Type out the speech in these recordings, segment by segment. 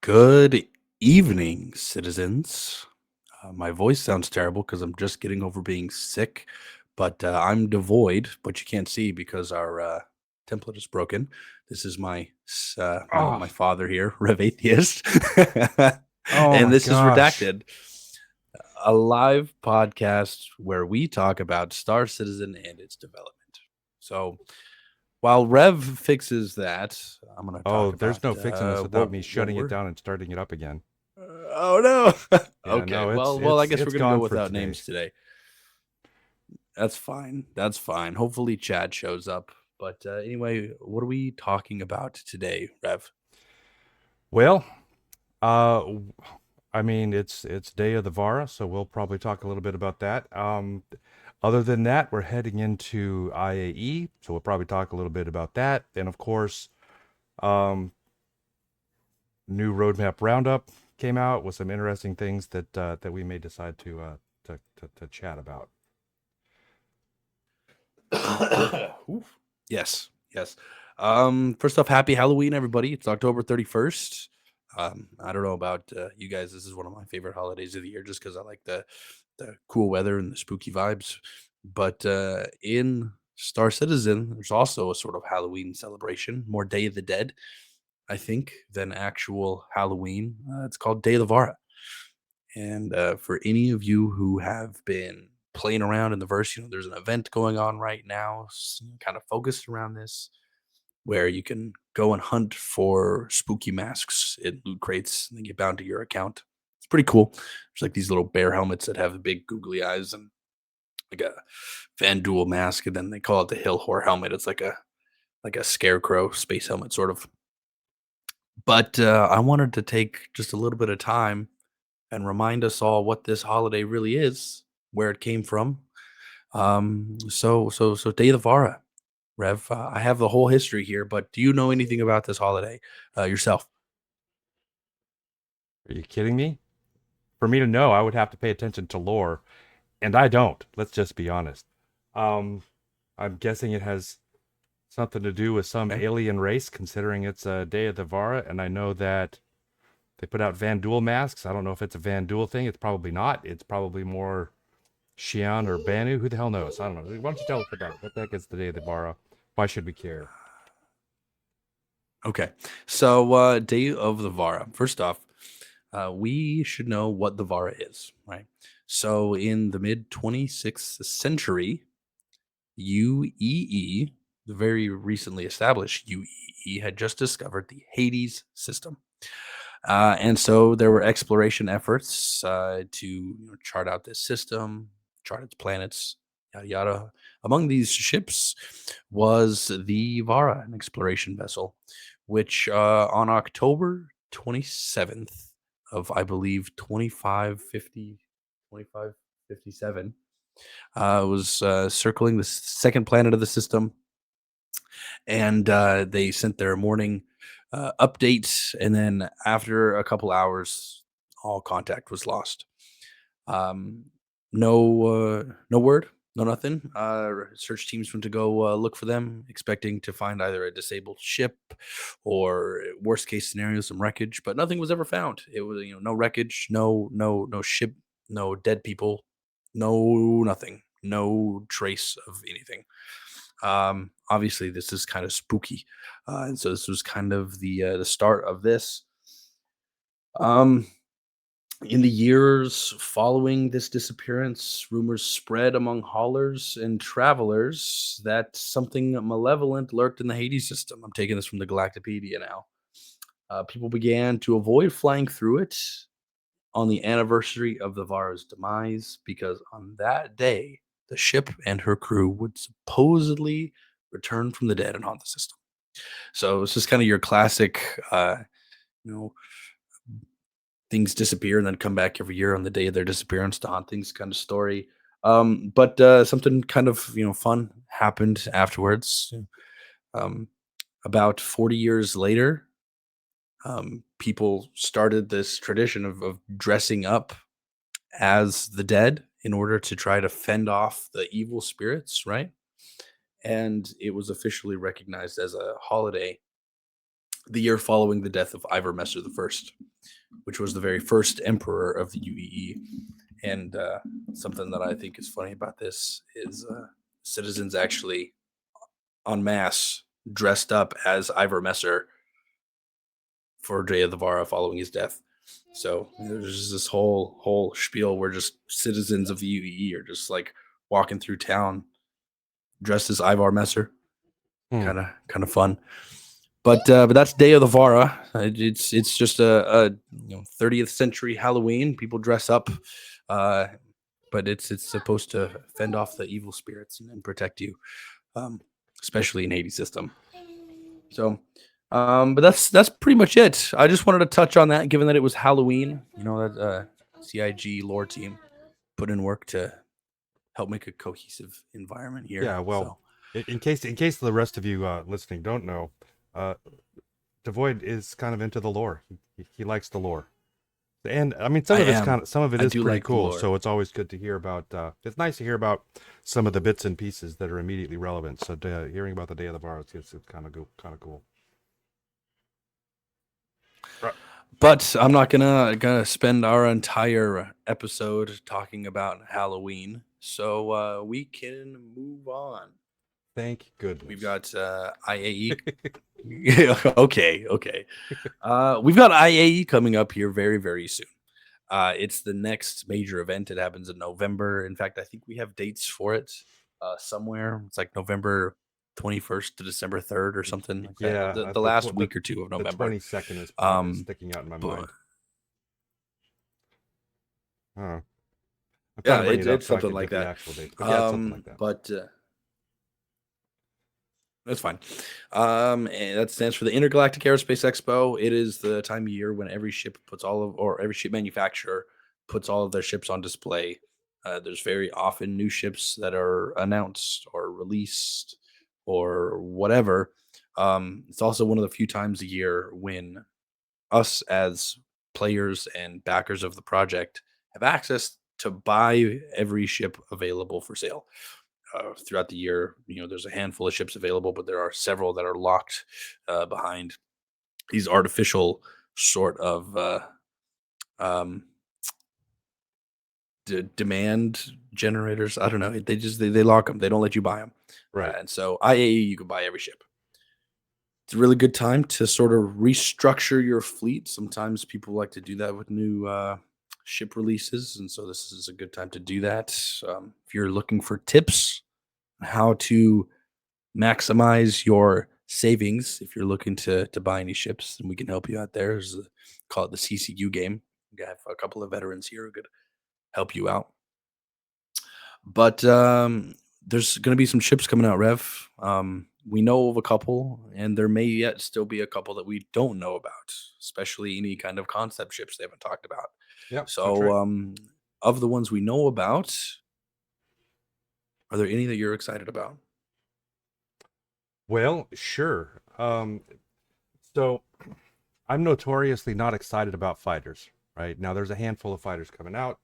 Good evening, citizens. My voice sounds terrible because I'm just getting over being sick, but I'm devoid, but you can't see because our template is broken. This is Oh, my father here, Rev Atheist, oh and my this is gosh. Redacted, a live podcast where we talk about Star Citizen and its development. So while Rev fixes that, I'm going to Oh, talk there's about no fixing this what without me what shutting it we're down and starting it up again. Oh no. Yeah, Okay. no, it's Well, I it's guess we're it's gonna go gone for without today. names today. That's fine. That's fine. Hopefully, Chad shows up. But anyway, what are we talking about today, Rev? Well, uh w- I mean it's Day of the Vara, so we'll probably talk a little bit about that. Other than that, we're heading into IAE, so we'll probably talk a little bit about that. And of course, um new roadmap roundup came out with some interesting things that we may decide to chat about. Oof. Yes. Yes. First off, happy Halloween, everybody. It's October 31st. I don't know about you guys. This is one of my favorite holidays of the year just because I like the cool weather and the spooky vibes. But in Star Citizen, there's also a sort of Halloween celebration, more Day of the Dead, I think, than actual Halloween. It's called Day of the Vara. And for any of you who have been playing around in the verse, there's an event going on right now, kind of focused around this, where you can go and hunt for spooky masks in loot crates and they get bound to your account. It's pretty cool. There's like these little bear helmets that have the big googly eyes and like a Van Duel mask, and then they call it the Hill Whore helmet. It's like a scarecrow space helmet, sort of. But I wanted to take just a little bit of time and remind us all what this holiday really is, where it came from. So Day of the Vara, Rev. I have the whole history here, but do you know anything about this holiday yourself? Are you kidding me? For me to know, I would have to pay attention to lore, and I don't. Let's just be honest. Um, I'm guessing it has something to do with some Okay. alien race, considering it's a Day of the Vara, and I know that they put out Van Duel masks. I don't know if it's a Van Duel thing. It's probably not. It's probably more Xi'an or Banu. Who the hell knows? I don't know. Why don't you tell us about it? What the heck is the Day of the Vara? Why should we care? Okay. So Day of the Vara. First off, we should know what the Vara is, right? So in the mid 26th century, UEE, the very recently established UEE, had just discovered the Hades system. And so there were exploration efforts to chart out this system, chart its planets, yada yada. Among these ships was the Vara, an exploration vessel, which on October 27th of, I believe, 2557, was circling the second planet of the system, and they sent their morning updates, and then after a couple hours, all contact was lost. Um, no word, no nothing. Search teams went to go look for them, expecting to find either a disabled ship or worst case scenario, some wreckage, but nothing was ever found. It was no wreckage, no ship, no dead people, no nothing, no trace of anything. Obviously, this is kind of spooky, and so this was kind of the start of this. Um, in the years following this disappearance, rumors spread among haulers and travelers that something malevolent lurked in the Hades system. I'm taking this from the Galactopedia now. People began to avoid flying through it on the anniversary of the Vara's demise because on that day, the ship and her crew would supposedly return from the dead and haunt the system. So it's just kind of your classic, you know, things disappear and then come back every year on the day of their disappearance to haunt things kind of story. But something kind of fun happened afterwards. Um, about 40 years later, people started this tradition of dressing up as the dead in order to try to fend off the evil spirits, right? And it was officially recognized as a holiday the year following the death of Ivar Messer the First, which was the very first emperor of the UEE. And something that I think is funny about this is citizens actually en masse dressed up as Ivar Messer for Day of the Vara following his death. So there's this whole spiel where just citizens of the UEE are just like walking through town dressed as Ivar Messer. Hmm. Kind of fun. But that's Day of the Vara. It's just a 30th century Halloween. People dress up, uh, but it's supposed to fend off the evil spirits and protect you, um, especially in Hades system. So, but that's pretty much it. I just wanted to touch on that, given that it was Halloween. That CIG lore team put in work to help make a cohesive environment here. Yeah, well, So in case the rest of you listening don't know, uh, Devoid is kind of into the lore. He likes the lore, and I mean I am. some of it I is do pretty like the cool. lore. So it's always good to hear about. It's nice to hear about some of the bits and pieces that are immediately relevant. So hearing about the Day of the Bar, it's kind of cool. Right. But I'm not gonna spend our entire episode talking about Halloween, so we can move on. Thank We've goodness. got IAE. Okay, okay. We've got IAE coming up here very, very soon. It's the next major event. It happens in November. In fact, I think we have dates for it somewhere. It's like November 21st to December 3rd or something like that. Yeah, The last week or two of the November. 22nd is Um, sticking out in my but mind. I'm trying yeah, to bring it up it's so I something could like get the that. actual dates, but yeah, it's something like that. But That's fine. And that stands for the Intergalactic Aerospace Expo. It is the time of year when every ship or every ship manufacturer puts all of their ships on display. There's very often new ships that are announced or released or whatever. It's also one of the few times a year when us as players and backers of the project have access to buy every ship available for sale throughout the year. There's a handful of ships available, but there are several that are locked behind these artificial sort of um, demand generators. I don't know. They lock them. They don't let you buy them. Right. And so IAE, you can buy every ship. It's a really good time to sort of restructure your fleet. Sometimes people like to do that with new ship releases, and so this is a good time to do that. If you're looking for tips on how to maximize your savings if you're looking to buy any ships, and we can help you out there. Call it the CCU game. We have a couple of veterans here who could help you out. But there's going to be some ships coming out, Rev. We know of a couple, and there may yet still be a couple that we don't know about, especially any kind of concept ships they haven't talked about. Yep, that's So, right. of the ones we know about, are there any that you're excited about? Well, sure. So I'm notoriously not excited about fighters. Right now, there's a handful of fighters coming out.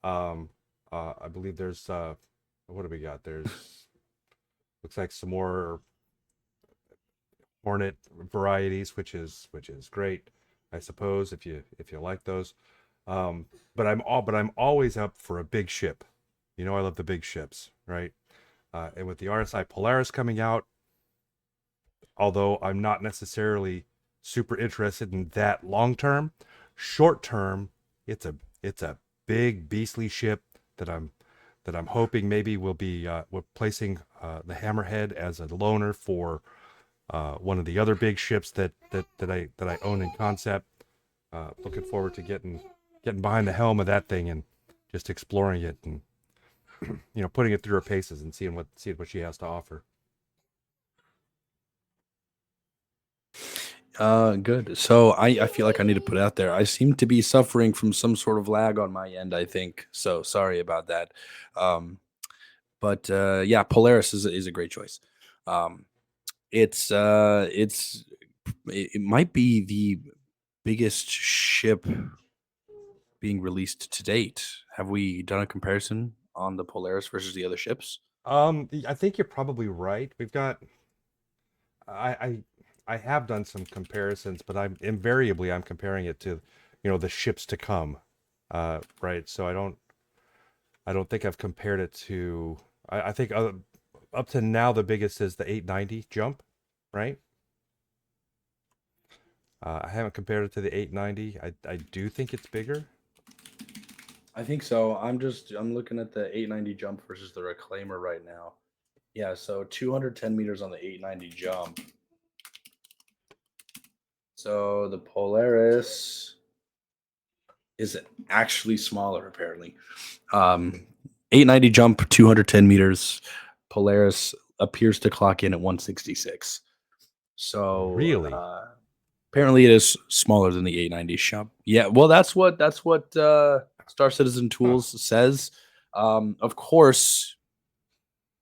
Um, I believe there's what do we got? There's looks like some more Hornet varieties, which is great, I suppose if you like those. But I'm always up for a big ship. I love the big ships, right? And with the RSI Polaris coming out, although I'm not necessarily super interested in that long term, short term, it's a big beastly ship that I'm hoping maybe will be replacing the Hammerhead as a loaner for one of the other big ships that I own in concept. Looking forward to getting behind the helm of that thing and just exploring it and putting it through her paces and seeing what she has to offer. Good. So I feel like I need to put out there. I seem to be suffering from some sort of lag on my end, I think. So sorry about that. Um, but yeah, Polaris is a great choice. Um, it might be the biggest ship being released to date. Have we done a comparison on the Polaris versus the other ships? I think you're probably right. We've got I I have done some comparisons, but I'm comparing it to, the ships to come, right? So I don't think I've compared it to. I think up to now the biggest is the 890 jump, right? I haven't compared it to the 890. I do think it's bigger. I think so. I'm looking at the 890 jump versus the reclaimer right now. Yeah, so 210 meters on the 890 jump. So the Polaris is actually smaller, apparently. 890 jump, 210 meters. Polaris appears to clock in at 166. So Really? apparently it is smaller than the 890 jump. Yeah, well, that's what Star Citizen Huh. Tools says. Of course,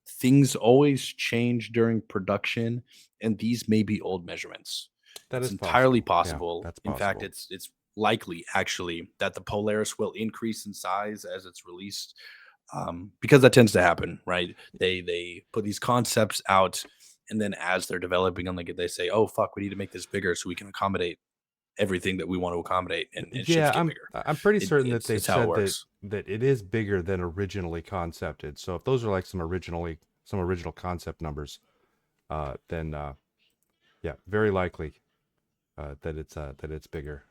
things always change during production, and these may be old measurements. That It's is entirely possible. Yeah, possible. that's In fact, possible. it's likely actually that the Polaris will increase in size as it's released, because that tends to happen, right? They put these concepts out, and then as they're developing them, they say, "Oh fuck, we need to make this bigger so we can accommodate everything that we want to accommodate," and ships Yeah, get I'm bigger. I'm pretty It, certain that it's they've it's how it said that works. that it is bigger than originally concepted. So if those are like some original concept numbers, then yeah, very likely that it's bigger.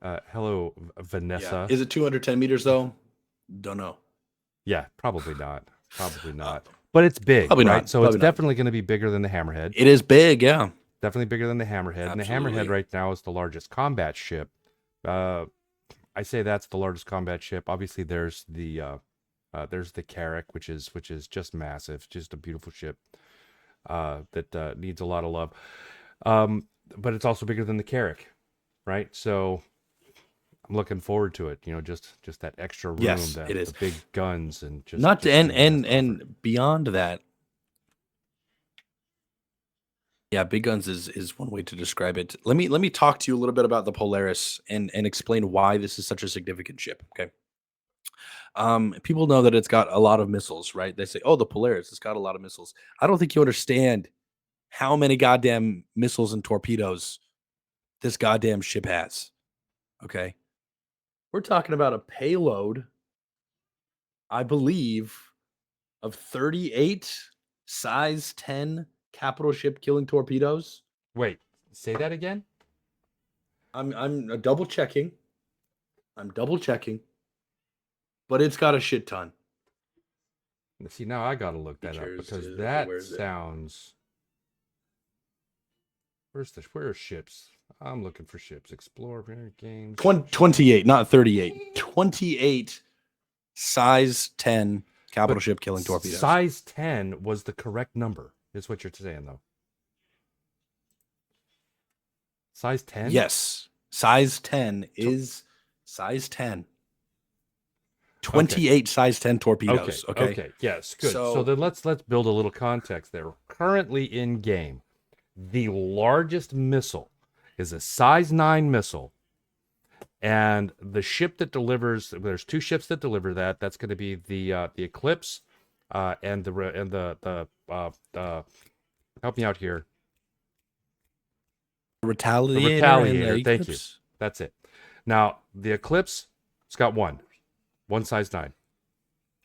Hello, Yeah, Vanessa. is it 210 meters though? Don't know. Yeah, probably not. Probably Uh, not. But it's big, Probably right? not. So it's Probably not. definitely going to be bigger than the Hammerhead. It is big, yeah. Definitely bigger than the Hammerhead. And the Hammerhead Absolutely. right now is the largest combat ship. Uh, I say that's the largest combat ship. Obviously, there's the Carrack, which is just massive, just a beautiful ship that needs a lot of love. Um, but it's also bigger than the Carrack, right? So I'm looking forward to it. Just that extra room, Yes, the it the is. big guns, and just Not to, just seeing what it has to offer. and beyond that, yeah, big guns is one way to describe it. Let me talk to you a little bit about the Polaris and explain why this is such a significant ship. Okay. People know that it's got a lot of missiles, right? They say, "Oh, the Polaris, it's got a lot of missiles." I don't think you understand how many goddamn missiles and torpedoes this goddamn ship has. Okay. We're talking about a payload, I believe, of 38 size 10 capital ship killing torpedoes. Wait, say that again? I'm double checking. I'm double checking, but it's got a shit ton. See, now I gotta look that up Features because to okay, that where is it? sounds. Where are ships? I'm looking for ships. Explore games. 28, not 38. 28 size 10 capital But ship killing torpedoes. size 10 was the correct number, is what you're saying, though. Size 10? Yes, size 10 So, is size 10. okay. 28 size 10 Okay. torpedoes, okay? Okay. Yes. Good. So So then let's build a little context there. Currently in game, the largest missile is a size 9 missile. And the ship that delivers, there's two ships that deliver that. That's going to be the Eclipse, and the help me out here. The Retaliator and the Retaliator. Thank you. Eclipse. That's it. Now the Eclipse, it's got one size 9.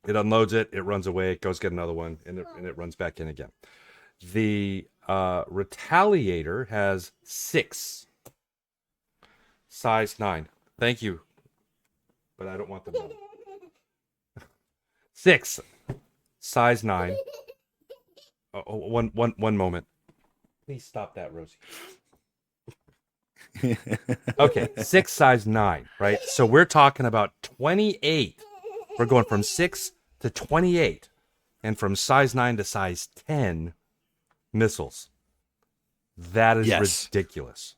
It unloads it, it runs away, it goes get another one, and it runs back in again. The Retaliator has 6 size 9. Thank you, but I don't want them. 6 size 9. One moment. Please stop that, Rosie. Okay, 6 size 9, right? So we're talking about 28. We're going from 6 to 28, and from size 9 to size 10 missiles. That is Yes. ridiculous.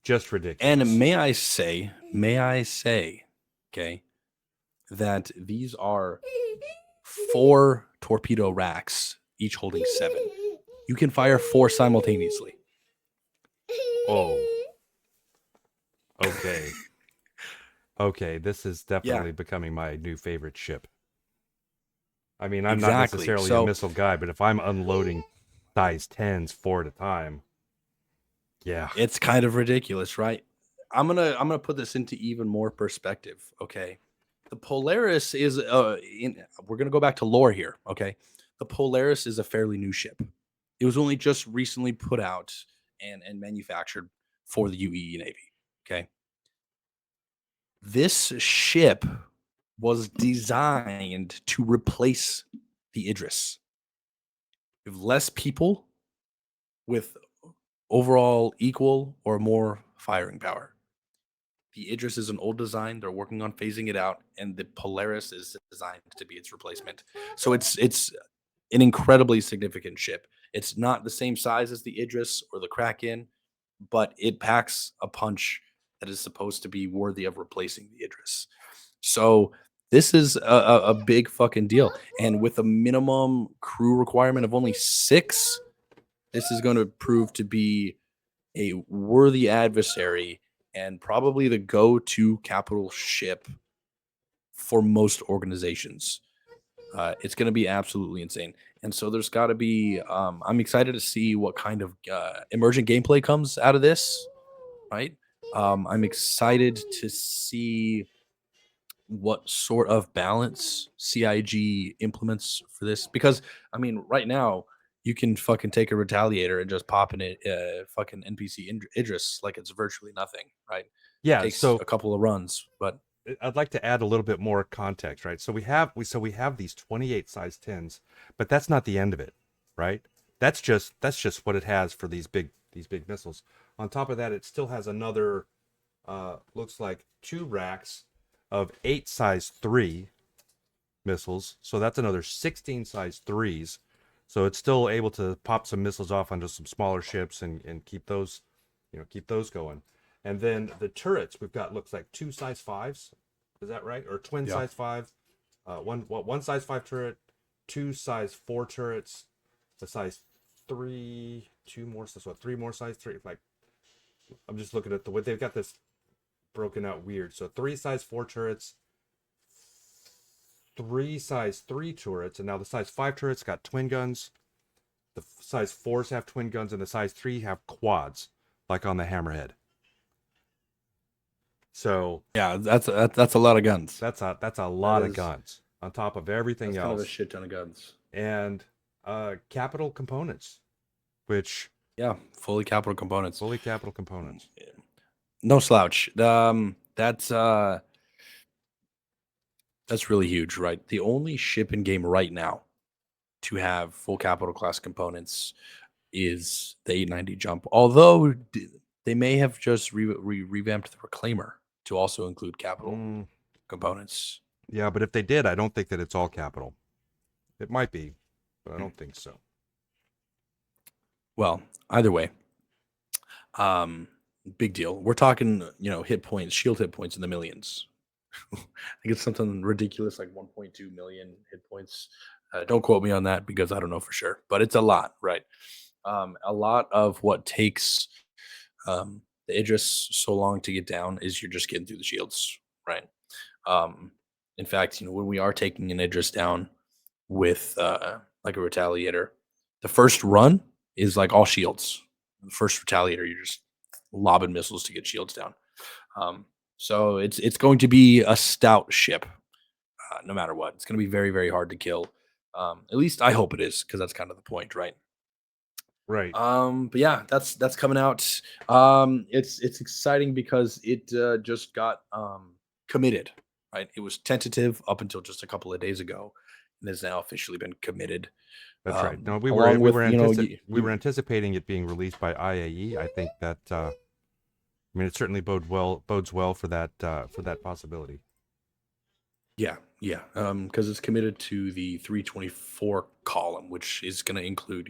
Just ridiculous. And may I say, okay, that these are 4 torpedo racks, each holding 7. You can fire 4 simultaneously. Oh, okay. Okay, this is Yeah, definitely becoming my new favorite ship. I mean, I'm not exactly. necessarily a So missile guy, but if I'm unloading size 10s 4 at a time, Yeah. It's kind of ridiculous, right? I'm gonna put this into even more perspective. Okay, the Polaris is we're gonna go back to lore here. Okay, the Polaris is a fairly new ship. It was only just recently put out and manufactured for the UE Navy. Okay, this ship was designed to replace the Idris. If less people with overall equal or more firing power. The Idris is an old design. They're working on phasing it out, and the Polaris is designed to be its replacement. So it's an incredibly significant ship. It's not the same size as the Idris or the Kraken, but it packs a punch that is supposed to be worthy of replacing the Idris. So this is a big fucking deal. And with a minimum crew requirement of only 6, this is going to prove to be a worthy adversary and probably the go-to capital ship for most organizations. It's going to be absolutely insane, and so there's got to be. I'm excited to see what kind of emergent gameplay comes out of this. Right, I'm excited to see what sort of balance CIG implements for this because I mean, right now you can fucking take a retaliator and just pop in it fucking NPC Idris like it's virtually nothing, right? Yeah. Takes So a couple of runs, but I'd like to add a little bit more context, right? So we have these 28 size 10s, but that's not the end of it, right? That's just what it has for these big missiles. On top of that, it still has another looks like 2 racks of 8 size 3 missiles. So that's another 16 size 3s. So it's still able to pop some missiles off onto some smaller ships and keep those, keep those going. And then the turrets we've got looks like 2 size 5s. Is that right? Or twin yeah, size 5. One size 5 turret, 2 size 4 turrets, a size 3, 2 more, so 3 more size 3. Like, I'm just looking at the way they've got this broken out weird. So 3 size 4 turrets, 3 size 3 turrets, and now the size 5 turrets got twin guns. The size 4s have twin guns, and the size 3 have quads, like on the Hammerhead. So yeah, that's a lot of guns. that's a That lot of is guns on top of everything that's kind of a else, shit ton of guns. and capital components, which Yeah, fully capital components. fully capital components. No slouch. That's really huge, right? The only ship in game right now to have full capital class components is the 890 jump. Although they may have just revamped the reclaimer to also include capital Mm, components. yeah, but if they did, I don't think that it's all capital. It might be, but I don't think so. Well, either way, um, big deal. We're talking, hit points, shield hit points in the millions. I think it's something ridiculous like 1.2 million hit points. Don't quote me on that because I don't know for sure, but it's a lot, right? A lot of what takes the Idris so long to get down is you're just getting through the shields, right? Um, in fact, when we are taking an Idris down with like a retaliator, the first run is like all shields. The first retaliator, you're just lobbing missiles to get shields down. Um, so it's going to be a stout ship, no matter what. It's going to be very very hard to kill. At least I hope it is, because that's kind of the point, right? Right. But yeah, that's coming out. It's exciting because it just got committed, right? It was tentative up until just a couple of days ago, and has now officially been committed. That's right. No, we were Along we with were we were you, anticipating it being released by IAE. I think that I mean it certainly bodes well for that possibility. yeah, because it's committed to the 324 column, which is going to include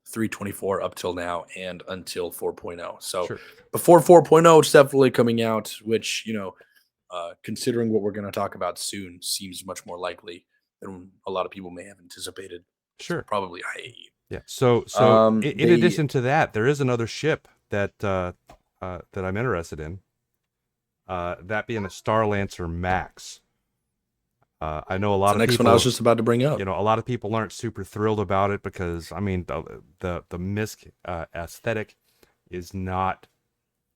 324 up till now and until 4.0. So Sure. before 4.0, it's definitely coming out, which considering what we're going to talk about soon, seems much more likely than a lot of people may have anticipated. So Sure. probably IAE. Yeah. So in They addition to that, there is another ship that I'm interested in. That being a Star Lancer Max. I know a It's lot the of next one I was people, just about to bring up. a lot of people aren't super thrilled about it because I mean the misc aesthetic is not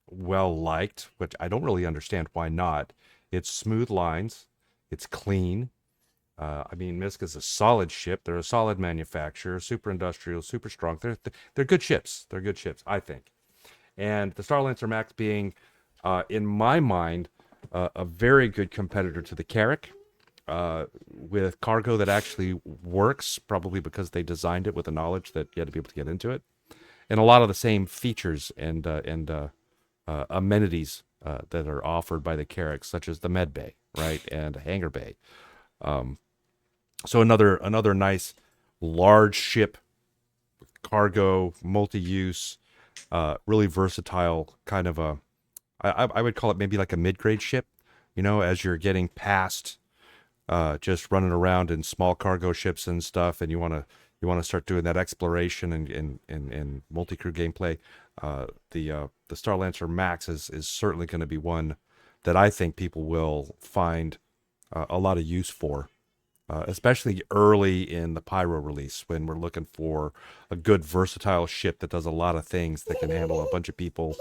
well liked, which I don't really understand why not. It's smooth lines, it's clean. I mean, Misk is a solid ship. They're a solid manufacturer, super industrial, super strong. They're good ships. They're good ships, I think. And the Starlancer Max being, in my mind, a very good competitor to the Carrack, with cargo that actually works, probably because they designed it with the knowledge that you had to be able to get into it, and a lot of the same features and amenities that are offered by the Carrack, such as the med bay, right, and a hangar bay. So another nice large ship, cargo, multi-use, really versatile kind of a. I would call it maybe like a mid-grade ship. As you're getting past just running around in small cargo ships and stuff, and you want to start doing that exploration and multi-crew gameplay. The Starlancer Max is certainly going to be one that I think people will find a lot of use for, especially early in the Pyro release when we're looking for a good versatile ship that does a lot of things that can handle a bunch of people,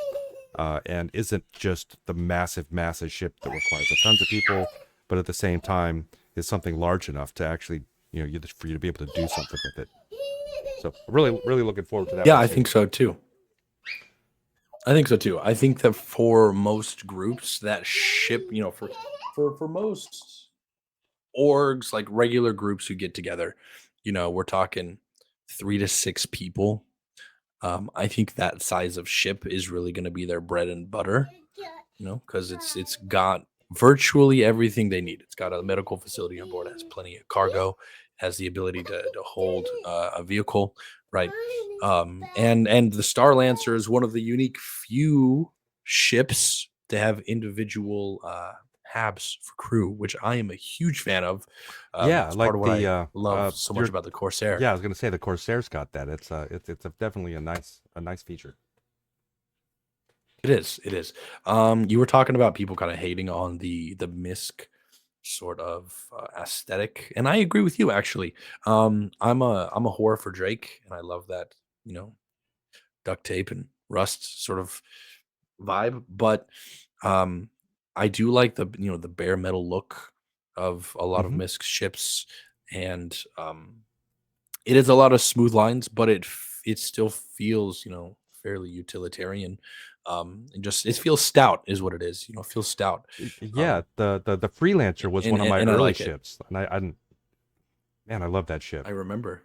and isn't just the massive ship that requires a tons of people, but at the same time is something large enough to actually, for you to be able to do something with it. So really looking forward to that Yeah, one I too. think so too. I think so too. I think that for most groups, that ship, for most orgs, like regular groups who get together, we're talking 3 to 6 people. I think that size of ship is really going to be their bread and butter, because it's got virtually everything they need. It's got a medical facility on board, it has plenty of cargo, has the ability to hold a vehicle, right? And the Star Lancer is one of the unique few ships to have individual habs for crew, which I am a huge fan of. Yeah, It's part like of what the I love so much your about the Corsair. yeah, I was gonna say the Corsair's got that. It's definitely a nice feature. It is. It is. You were talking about people kind of hating on the misc sort of aesthetic, and I agree with you actually. I'm a whore for Drake, and I love that you know duct tape and rust sort of vibe. But um, I do like the bare metal look of a lot of Hmm. misc ships, and it is a lot of smooth lines, but it still feels, fairly utilitarian. And just it feels stout is what it is. It feels stout. Yeah, Um, the Freelancer was and one of and, my and I early like it. ships, and man, I love that I ship. remember.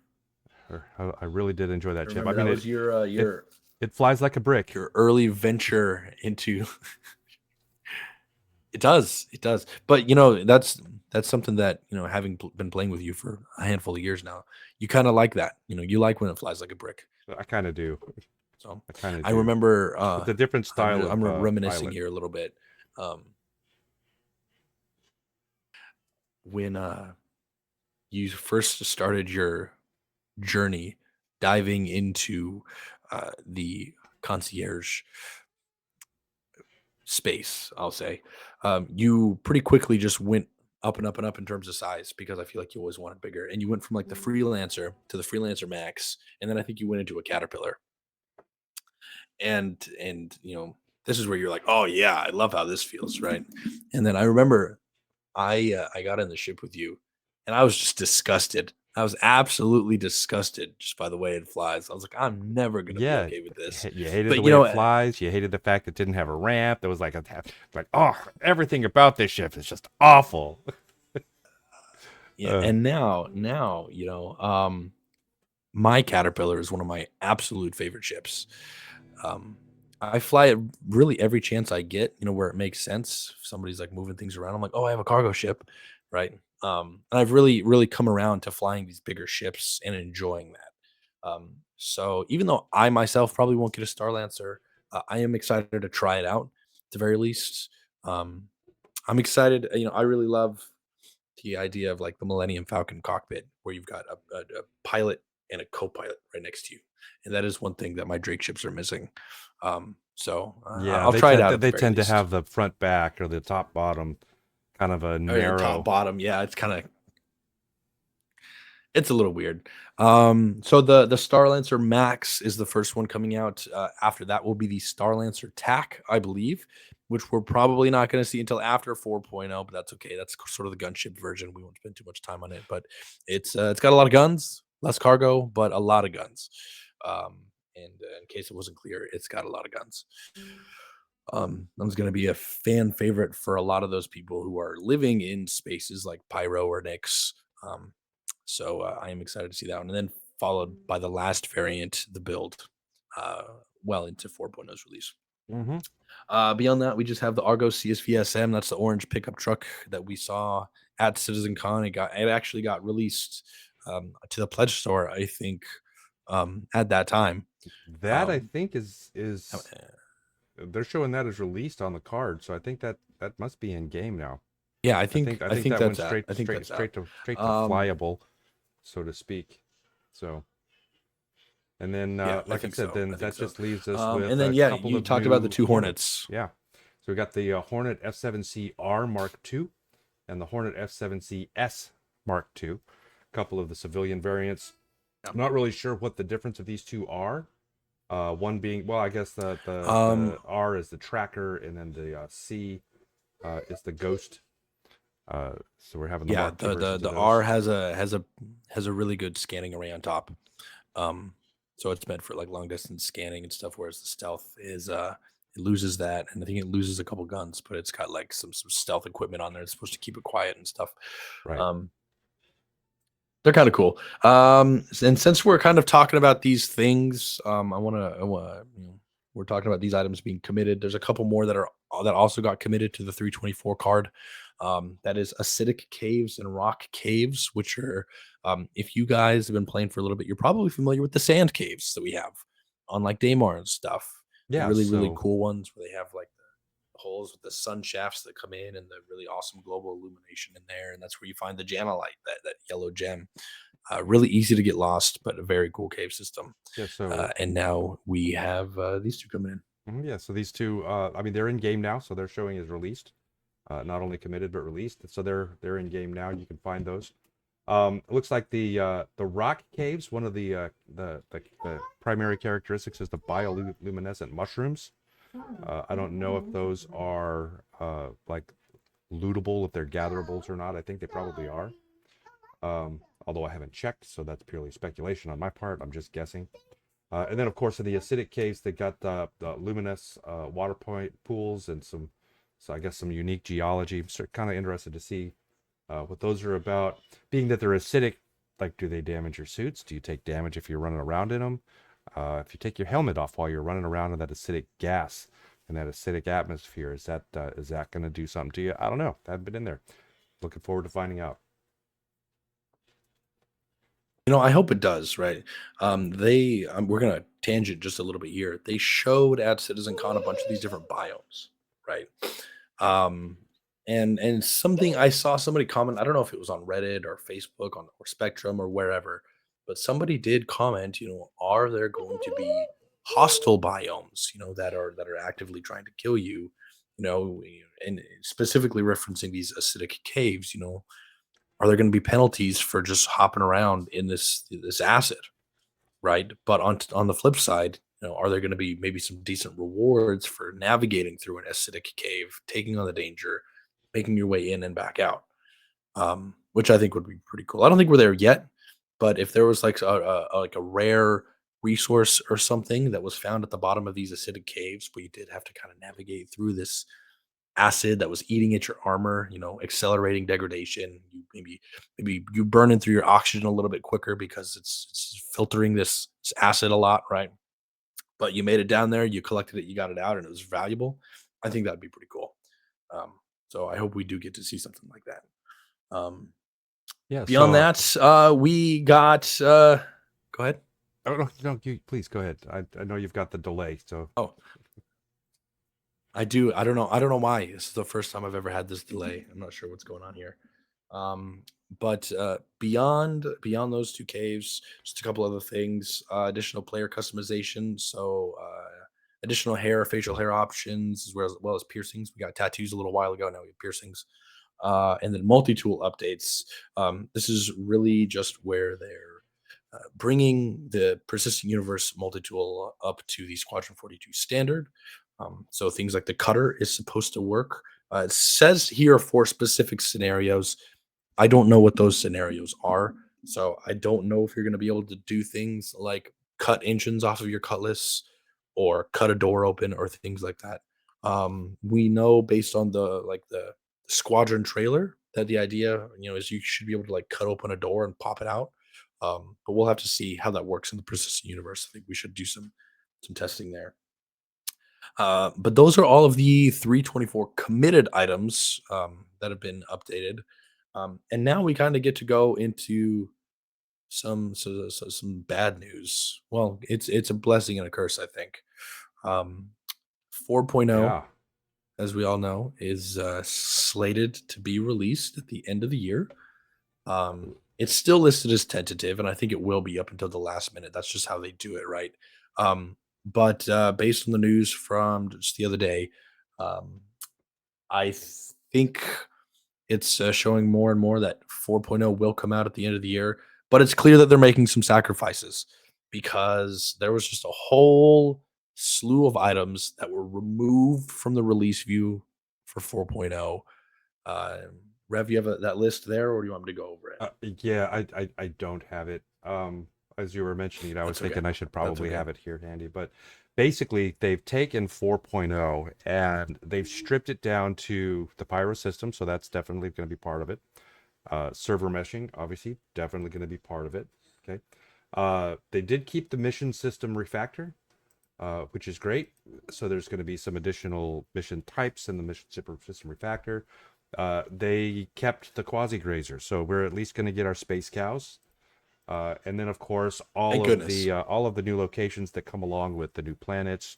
I really did enjoy I that ship. I remember mean, that it was your it it flies like a brick. your early venture into. It does. It does. But that's something that, having been playing with you for a handful of years now, you kind of like that. You like when it flies like a brick. I kind of do. So I kind of I do. remember It's a different style I'm of reminiscing pilot. here a little bit. Um, when you first started your journey diving into the concierge space, I'll say, you pretty quickly just went up and up and up in terms of size because I feel like you always wanted bigger. And you went from like the freelancer to the freelancer max, and then I think you went into a caterpillar. And this is where you're like, oh yeah, I love how this feels, right? And then I remember I got in the ship with you, and I was just disgusted. I was absolutely disgusted just by the way it flies. I was like, I'm never gonna be Yeah, okay with this. you hated the But way it flies. You hated the fact it didn't have a ramp. There was like oh, everything about this ship is just awful. yeah, Uh, and now my Caterpillar is one of my absolute favorite ships. Um, I fly it really every chance I get, where it makes sense. If somebody's like moving things around, I'm like, oh, I have a cargo ship, right? And I've really come around to flying these bigger ships and enjoying that. So even though I myself probably won't get a Star Lancer, I am excited to try it out at the very least. Um, I'm excited. I really love the idea of like the Millennium Falcon cockpit where you've got a pilot and a co-pilot right next to you, and that is one thing that my Drake ships are missing. So yeah, I'll try it out at the they very tend to least. have the front back or the top bottom kind of a Or the top narrow. bottom, yeah, it's kind of It's a little weird. So the Starlancer Max is the first one coming out. After that will be the Starlancer TAC, I believe, which we're probably not going to see until after 4.0, but that's okay. That's sort of the gunship version. We won't spend too much time on it, but it's got a lot of guns, less cargo, but a lot of guns. And in case it wasn't clear, it's got a lot of guns. That's going to be a fan favorite for a lot of those people who are living in spaces like Pyro or Nyx. Um, so I am excited to see that one, and then followed by the last variant, the build, uh, well into 4.0's release. Mm-hmm. Beyond that, we just have the Argo CSV-SM. That's the orange pickup truck that we saw at Citizen Con. It actually got released to the pledge store, I think, at that time. That I Um, think is they're showing that as released on the card, so I think that that must be in game now. yeah, I I think think that went that's out. I think that's out. straight to Um, flyable, so to speak. So, and then yeah, I like I think said, so. then I think that so. just leaves us And with then a yeah, couple you of talked about the new two Hornets. Hornets. Yeah, so we got the Hornet F7C-R Mark II and the Hornet F7C-S Mark II. A couple of the civilian variants. Yeah. I'm not really sure what the difference of these two are. One being, well, I guess Um, the R is the tracker, and then the C is the ghost. So we're having the yeah, Mark II versions of the R those. has a really good scanning array on top. Um, so it's meant for like long distance scanning and stuff, whereas the stealth is it loses that, and I think it loses a couple guns, but it's got like some stealth equipment on there. It's supposed to keep it quiet and stuff. Right. Um, they're kind of cool. And since we're kind of talking about these things, we're talking about these items being committed. There's a couple more that also got committed to the 324 card. That is acidic caves and rock caves, which are, if you guys have been playing for a little bit, you're probably familiar with the sand caves that we have on like Daymar and stuff. The Yeah. really, really So cool ones where they have like the holes with the sun shafts that come in and the really awesome global illumination in there. And that's where you find the Janolite, that yellow gem. Really easy to get lost, but a very cool cave system. yeah. So And now we have these two coming in. yeah. So these two, I mean, they're in game now, so they're showing as released, not only committed but released. So they're in game now. You can find those. It looks like the rock caves. One of the primary characteristics is the bioluminescent mushrooms. I don't know if those are like lootable, if they're gatherables or not. I think they probably are. Although I haven't checked, so that's purely speculation on my part. I'm just guessing. And then, of course, in the acidic caves, they got the luminous water point pools and so I guess some unique geology. I'm kind of interested to see what those are about. Being that they're acidic, like, do they damage your suits? Do you take damage if you're running around in them? If you take your helmet off while you're running around in that acidic gas and that acidic atmosphere, is that going to do something to you? I don't know. I haven't been in there. Looking forward to finding out. I hope it does, right? We're gonna tangent just a little bit here. They showed at CitizenCon a bunch of these different biomes, right? Um, and something I saw somebody comment. I don't know if it was on Reddit or Facebook or Spectrum or wherever, but somebody did comment. Are there going to be hostile biomes? That are actively trying to kill you. And specifically referencing these acidic caves. Are there going to be penalties for just hopping around in this acid, right? But on the flip side, are there going to be maybe some decent rewards for navigating through an acidic cave, taking on the danger, making your way in and back out? Which I think would be pretty cool. I don't think we're there yet, but if there was like a rare resource or something that was found at the bottom of these acidic caves, where you did have to kind of navigate through this acid that was eating at your armor, accelerating degradation. Maybe you burning through your oxygen a little bit quicker because it's filtering this acid a lot, right? But you made it down there, you collected it, you got it out, and it was valuable. I think that'd be pretty cool. So I hope we do get to see something like that. Yeah. Beyond So that, we got. Go ahead. oh no, no, you please go ahead. I know you've got the delay, so Oh, I do. I don't know. I don't know why. This is the first time I've ever had this delay. I'm not sure what's going on here. But beyond those two caves, just a couple other things. Additional player customization. So additional hair, facial hair options, as well as piercings. We got tattoos a little while ago. Now we have piercings. and then multi-tool updates. This is really just where they're bringing the persistent universe multi-tool up to the Squadron 42 standard. So things like the cutter is supposed to work. It says here for specific scenarios. I don't know what those scenarios are. So I don't know if you're going to be able to do things like cut engines off of your cutlass or cut a door open or things like that. We know based on the squadron trailer that the idea, is you should be able to like cut open a door and pop it out. But we'll have to see how that works in the persistent universe. I think we should do some testing there. But those are all of the 324 committed items that have been updated. And now we kind of get to go into some bad news. Well, it's a blessing and a curse, I think. Um, 4.0, Yeah. as we all know, is slated to be released at the end of the year. It's still listed as tentative, and I think it will be up until the last minute. That's just how they do it, right? But based on the news from just the other day, um, I think it's showing more and more that 4.0 will come out at the end of the year. But it's clear that they're making some sacrifices because there was just a whole slew of items that were removed from the release view for 4.0. Rev, you have that list there, or do you want me to go over it? Yeah, I don't have it. As you were mentioning it, I was That's okay. thinking I should That's probably okay. have it here handy. But basically, they've taken 4.0 and they've stripped it down to the Pyro system, so that's definitely going to be part of it. Server meshing, obviously, definitely going to be part of it. Okay. They did keep the mission system refactor, which is great. So there's going to be some additional mission types in the mission system refactor. They kept the quasi grazer, so we're at least going to get our space cows, and then of course Thank goodness. all of the new locations that come along with the new planets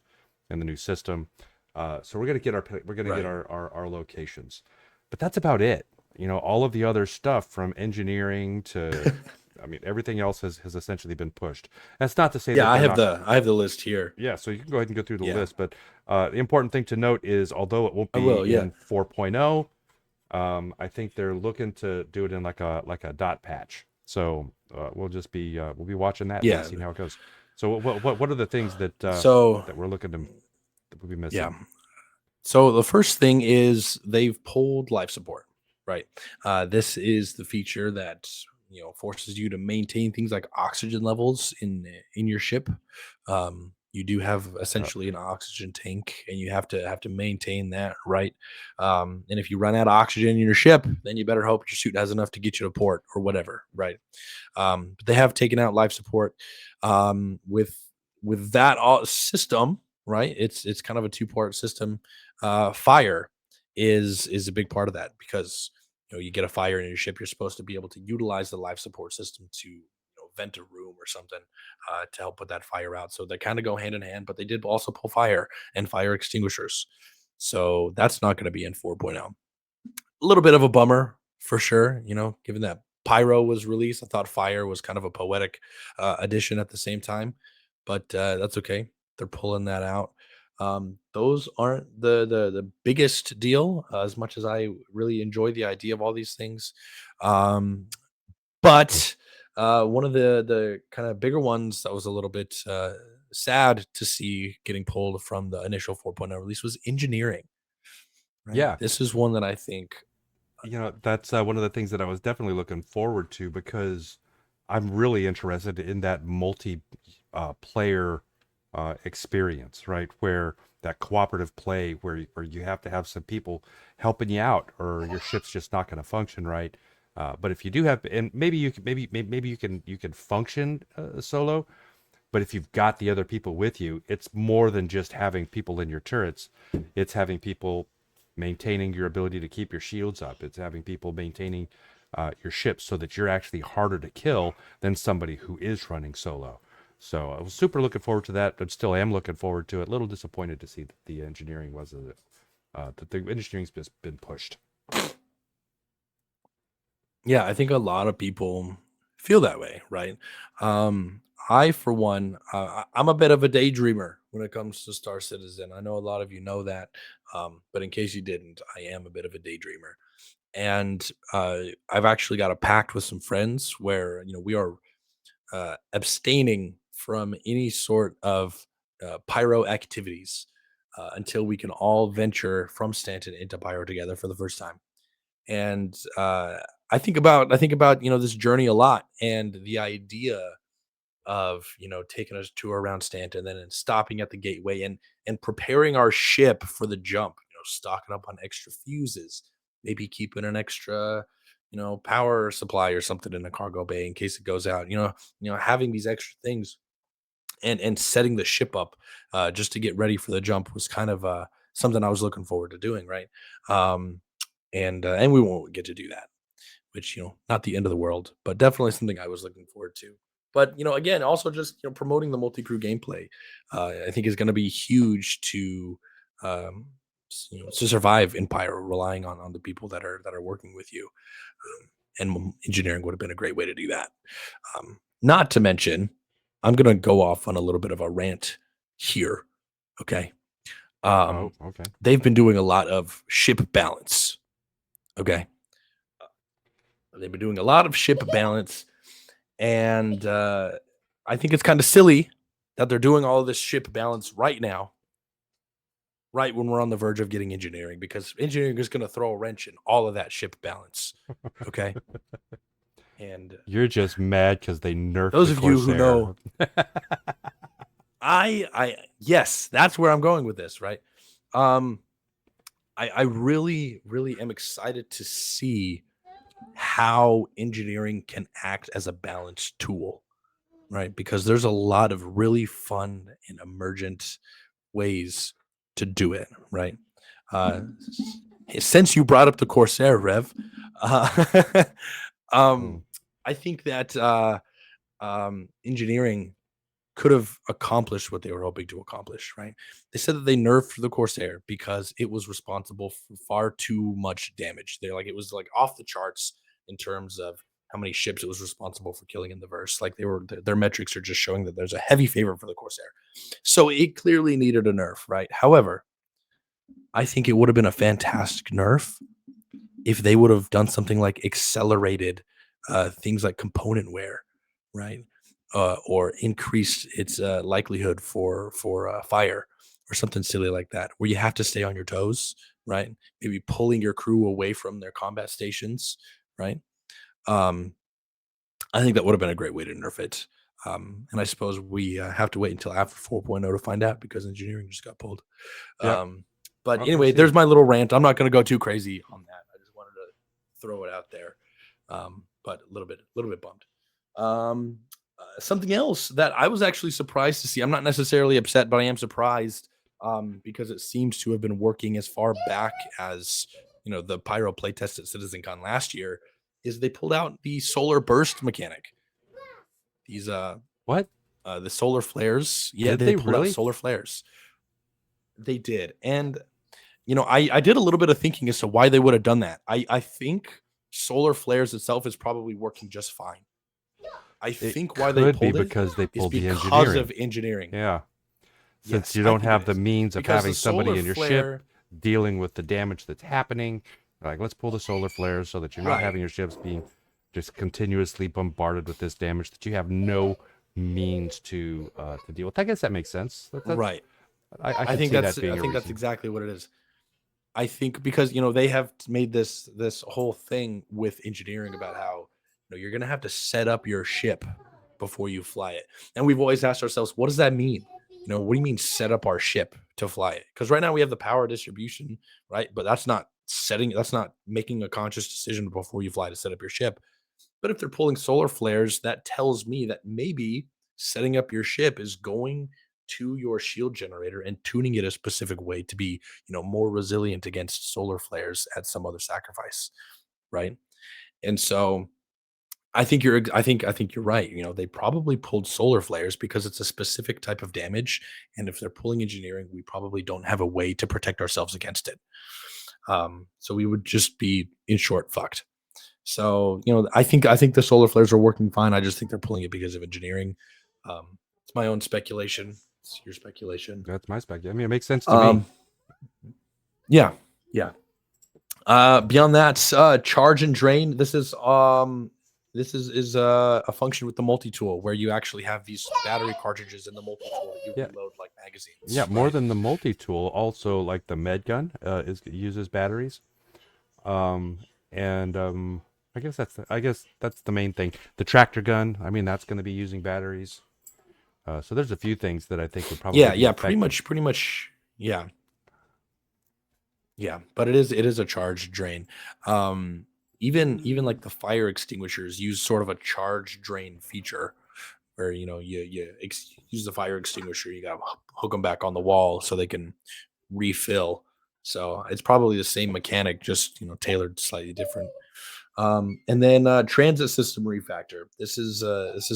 and the new system. So we're going to get Right. our locations, but that's about it. All of the other stuff from engineering to, I mean, everything else has essentially been pushed. That's not to say Yeah, that I they're have not. the list here. Yeah, so you can go ahead and go through the Yeah, list, but the important thing to note is although it won't I be will. Yeah. in 4.0, I think they're looking to do it in like a dot patch. So we'll be watching that and Yeah. seeing how it goes. So what are the things So, that we're looking to that we'll be yeah. missing? So the first thing is they've pulled life support, right? This is the feature that forces you to maintain things like oxygen levels in your ship. You do have Uh, essentially an oxygen tank, and you have to maintain that, right? And if you run out of oxygen in your ship, then you better hope your suit has enough to get you to port or whatever, right? But they have taken out life support with that system, right? It's kind of a two-part system. Fire is a big part of that because you get a fire in your ship, you're supposed to be able to utilize the life support system to vent a room or something to help put that fire out. So they kind of go hand in hand, but they did also pull fire and fire extinguishers. So that's not going to be in 4.0. A little bit of a bummer for sure. Given that Pyro was released, I thought Fire was kind of a poetic addition at the same time, but that's okay. They're pulling that out. Those aren't the biggest deal, as much as I really enjoy the idea of all these things. Um, but one of the kind of bigger ones that was a little bit sad to see getting pulled from the initial 4.0 release was engineering. Right. yeah, This is one that I think. that's one of the things that I was definitely looking forward to because I'm really interested in that multi player experience, right? Where that cooperative play, where you have to have some people helping you out, or your ship's just not going to function right. But if you do have, and maybe you can, maybe you can function solo, but if you've got the other people with you, it's more than just having people in your turrets. It's having people maintaining your ability to keep your shields up. It's having people maintaining your ships so that you're actually harder to kill than somebody who is running solo. So I was super looking forward to that, but still am looking forward to it. A little disappointed to see that the engineering was that the engineering's just been pushed. Yeah, I think a lot of people feel that way, right? I, for one, I'm a bit of a daydreamer when it comes to Star Citizen. I know a lot of you know that, but in case you didn't, I am a bit of a daydreamer. and I've actually got a pact with some friends where we are abstaining from any sort of pyro activities until we can all venture from Stanton into pyro together for the first time. And I think about this journey a lot, and the idea of taking us tour around Stanton, and then stopping at the gateway and preparing our ship for the jump. Stocking up on extra fuses, maybe keeping an extra power supply or something in the cargo bay in case it goes out. Having these extra things and setting the ship up just to get ready for the jump was kind of something I was looking forward to doing, right? Um, and we won't get to do that, which not the end of the world, but definitely something I was looking forward to. But again, also just promoting the multi-crew gameplay, I think is going to be huge to to survive in Pyro, relying on the people that are working with you. And engineering would have been a great way to do that. Not to mention, I'm going to go off on a little bit of a rant here. Okay. Oh, Um, okay. they've been doing a lot of ship balance. Okay. They've been doing a lot of ship balance, and I think it's kind of silly that they're doing all of this ship balance right now, right when we're on the verge of getting engineering, because engineering is going to throw a wrench in all of that ship balance. Okay. And You're just mad because they nerfed those the of you who Corsair. know, yes, that's where I'm going with this, right? Um, I really, really am excited to see how engineering can act as a balance tool, right? Because there's a lot of really fun and emergent ways to do it, right? Uh, since you brought up the Corsair, Rev, uh, Hmm. I think that engineering could have accomplished what they were hoping to accomplish, right? They said that they nerfed the Corsair because it was responsible for far too much damage. They're like, it was like off the charts in terms of how many ships it was responsible for killing in the verse. Like their metrics are just showing that there's a heavy favor for the Corsair. So it clearly needed a nerf, right? However, I think it would have been a fantastic nerf if they would have done something like accelerated things like component wear, right? Or increased its likelihood for fire or something silly like that, where you have to stay on your toes, right? Maybe pulling your crew away from their combat stations, right? Um, I think that would have been a great way to nerf it. And I suppose we have to wait until after 4.0 to find out because engineering just got pulled. Yep. Um, but Well, we'll anyway, see. there's my little rant. I'm not going to go too crazy on that. I just wanted to throw it out there. But a little bit bummed. Something else that I was actually surprised to see. I'm not necessarily upset, but I am surprised because it seems to have been working as far back as the Pyro playtest at CitizenCon last year. Is they pulled out the solar burst mechanic. These What? the solar flares. Yeah, Did they they pulled out really? solar flares. They did, and I did a little bit of thinking as to why they would have done that. I think solar flares itself is probably working just fine. I It think why they could be pulled it because they is pulled the because engineering. of engineering. Yeah. Since Yes, you I don't think it have the is. means of Because the having somebody solar in your ship flare, dealing with the damage that's happening, like let's pull the solar flares so that you're not right, having your ships being just continuously bombarded with this damage that you have no means to deal with. I guess that makes sense. right. I I could think see that's that I being a think that's reason. exactly what it is. I think because they have made this whole thing with engineering about how you're gonna have to set up your ship before you fly it, and we've always asked ourselves, what does that mean? What do you mean set up our ship to fly it? Because right now we have the power distribution, right? But that's not making a conscious decision before you fly to set up your ship. But if they're pulling solar flares, that tells me that maybe setting up your ship is going to your shield generator and tuning it a specific way to be, more resilient against solar flares at some other sacrifice, right? And so I think you're right. They probably pulled solar flares because it's a specific type of damage, and if they're pulling engineering, we probably don't have a way to protect ourselves against it. So we would just be, in short, fucked. So, I think the solar flares are working fine. I just think they're pulling it because of engineering. It's my own speculation. It's your speculation. That's my spec. I mean, it makes sense to me. Um, yeah, yeah. Beyond that, charge and drain. This is a function with the multi-tool where you actually have these battery cartridges in the multi-tool that you Yeah, reload like yeah. magazines, More right? than the multi-tool, also like the med gun is uses batteries. Um, and I guess that's the main thing. The tractor gun, I mean, that's going to be using batteries. So there's a few things that I think would probably Yeah, be yeah, affected. pretty much, yeah, yeah. But it is a charge drain. Um, even like the fire extinguishers use sort of a charge drain feature where you use the fire extinguisher, you got to hook them back on the wall so they can refill. So it's probably the same mechanic, just tailored slightly different. And then transit system refactor. This is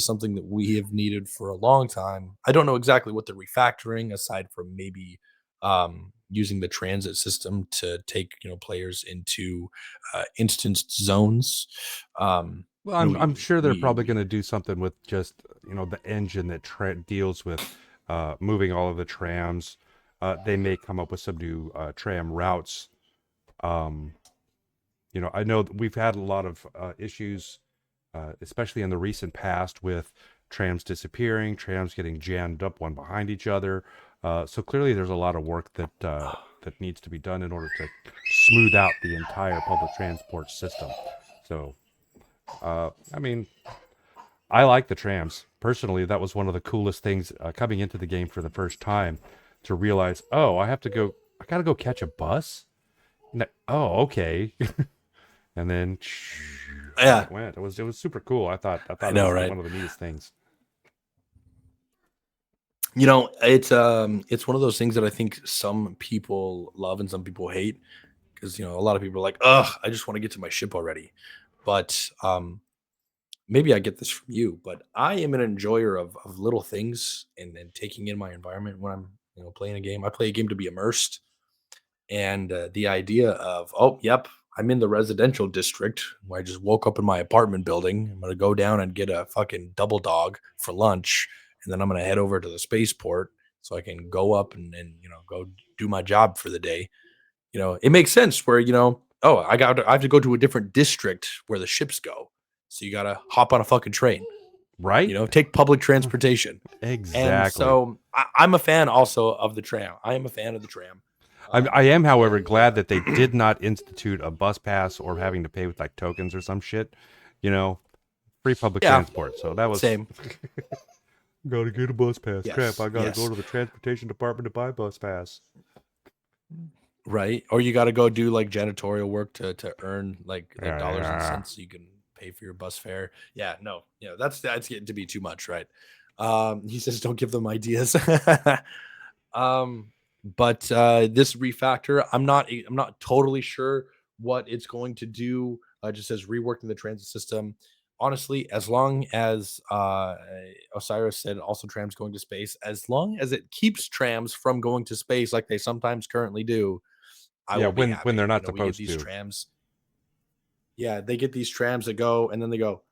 something that we have needed for a long time. I don't know exactly what they're refactoring, aside from maybe using the transit system to take players into instanced zones. Um, Well, you know, I'm we sure they're we probably going we to do something with just the engine that deals with moving all of the trams. They may come up with some new tram routes. Um, I know that we've had a lot of issues, especially in the recent past, with trams disappearing, trams getting jammed up one behind each other. So clearly, there's a lot of work that needs to be done in order to smooth out the entire public transport system. So, I mean, I like the trams. Personally, that was one of the coolest things coming into the game for the first time to realize, oh, I got to go catch a bus. Oh, okay. And then on yeah, it went. It was super cool. I I thought it know, was right? one of the neatest things. It's one of those things that I think some people love and some people hate because a lot of people are like, "Ugh, I just want to get to my ship already." But maybe I get this from you, but I am an enjoyer of little things and taking in my environment when I'm playing a game. I play a game to be immersed, and the idea of, oh, yep, I'm in the residential district where I just woke up in my apartment building. I'm gonna go down and get a fucking double dog for lunch, and then I'm gonna head over to the spaceport so I can go up and go do my job for the day. It makes sense where oh, I have to go to a different district where the ships go, so you gotta hop on a fucking train. Right? Take public transportation. And Exactly. so I'm a fan also of the tram. I am a fan of the tram. I am, however, And glad that they did not institute a bus pass or having to pay with like tokens or some shit. You know, free public yeah, transport. So that was same. gotta get a bus pass. Crap, Yes, I gotta go yes, to the transportation department to buy a bus pass. right. Or you got to go do like janitorial work to earn like dollars and Yeah. cents so you can pay for your bus fare. Yeah, no, that's getting to be too much, right? He says don't give them ideas. um, but this refactor, I'm not totally sure what it's going to do. It just says reworking the transit system. Honestly, as long as Osiris said also trams going to space, as long as it keeps trams from going to space like they sometimes currently do, I Yeah, will be when they're happy. not We get supposed these to. trams. Yeah, they get these trams that go and then they go,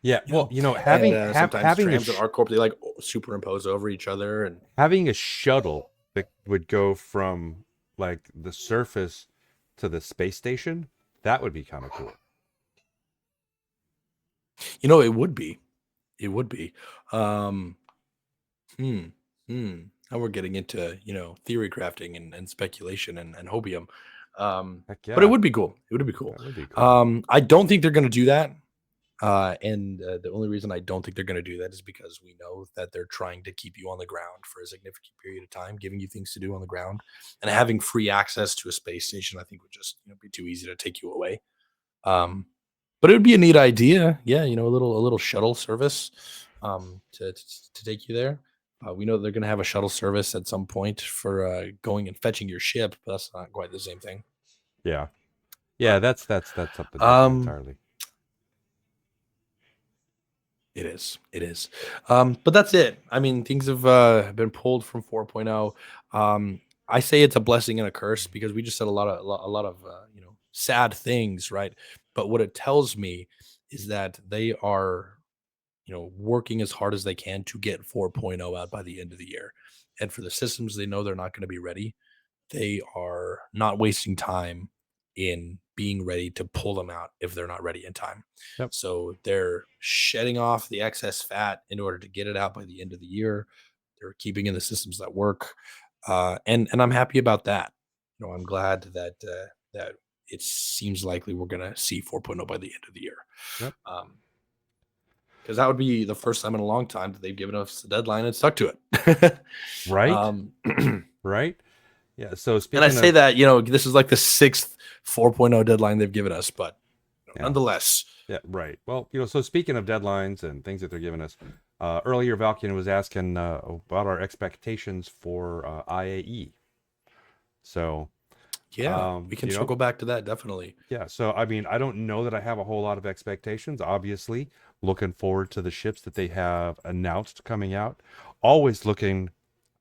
Yeah, well, and having sometimes having trams that are corp they like superimpose over each other. And having a shuttle that would go from like the surface to the space station, that would be kind of cool. it would be. Um, hmm, Now we're getting into theory crafting and speculation and hopium. Heck But it yeah, would be cool. It would be cool. that would be cool. I don't think they're going to do that. And the only reason I don't think they're going to do that is because we know that they're trying to keep you on the ground for a significant period of time, giving you things to do on the ground, and having free access to a space station. I think would just be too easy to take you away. Um, but it would be a neat idea, yeah. A little shuttle service to take you there. We know they're going to have a shuttle service at some point for going and fetching your ship, but that's not quite the same thing. Yeah, yeah, But that's something different um, entirely. it is. It is. But that's it. I mean, things have been pulled from 4.0. I say it's a blessing and a curse because we just said a lot of sad things, right? But what it tells me is that they are working as hard as they can to get 4.0 out by the end of the year. And for the systems they know they're not going to be ready, they are not wasting time in being ready to pull them out if they're not ready in time. Yep. So they're shedding off the excess fat in order to get it out by the end of the year. They're keeping in the systems that work, and I'm happy about that. I'm glad that it seems likely we're gonna see 4.0 by the end of the year. Yep. Because that would be the first time in a long time that they've given us a deadline and stuck to it. Right. um, Right. Yeah. So and I speaking say of, that this is like the sixth 4.0 deadline they've given us, but yeah, nonetheless, yeah, right. Well, so speaking of deadlines and things that they're giving us, earlier Valkian was asking about our expectations for IAE. So, yeah, we can you know, circle back to that definitely. yeah. So, I mean, I don't know that I have a whole lot of expectations. Obviously, looking forward to the ships that they have announced coming out. Always looking,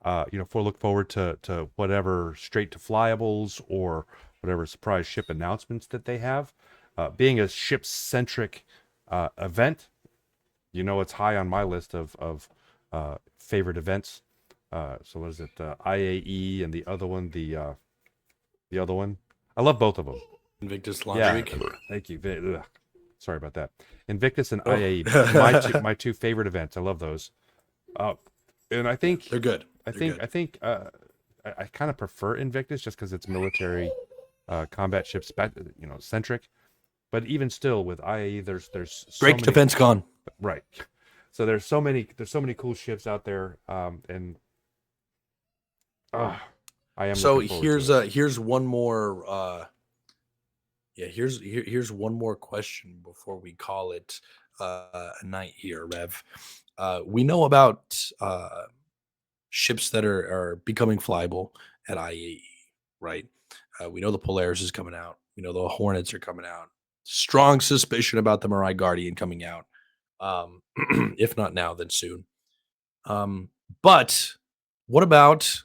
look forward to whatever straight to flyables or whatever surprise ship announcements that they have. Being a ship centric event, it's high on my list of favorite events. So what is it? IAE and the other one. I love both of them. Invictus Launch Yeah, Week. thank you. Ugh. Sorry about that. Invictus and Oh, IAE, my two favorite events. I love those. Uh, and I think they're good. I They're think good. I think I kind of prefer Invictus just because it's military combat ship centric. But even still, with IAE, there's so Great many. defense con. Right. So there's so many cool ships out there, and I am So looking forward to it. here's one more here's one more question before we call it a night here, Rev. We know about ships that are becoming flyable at IAE, right? We know the Polaris is coming out. We know the Hornets are coming out. Strong suspicion about the Mirai Guardian coming out. Um, if not now, then soon. But what about,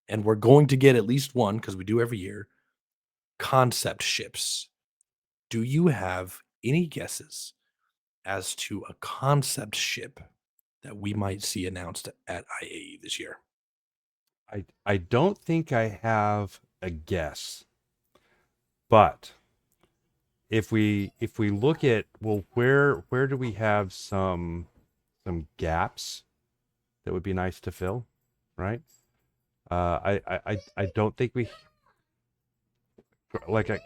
and we're going to get at least one because we do every year, concept ships. Do you have any guesses as to a concept ship that we might see announced at IAE this year? I don't think I have a guess, but if we look at, well, where do we have some gaps that would be nice to fill, right? I don't think we like I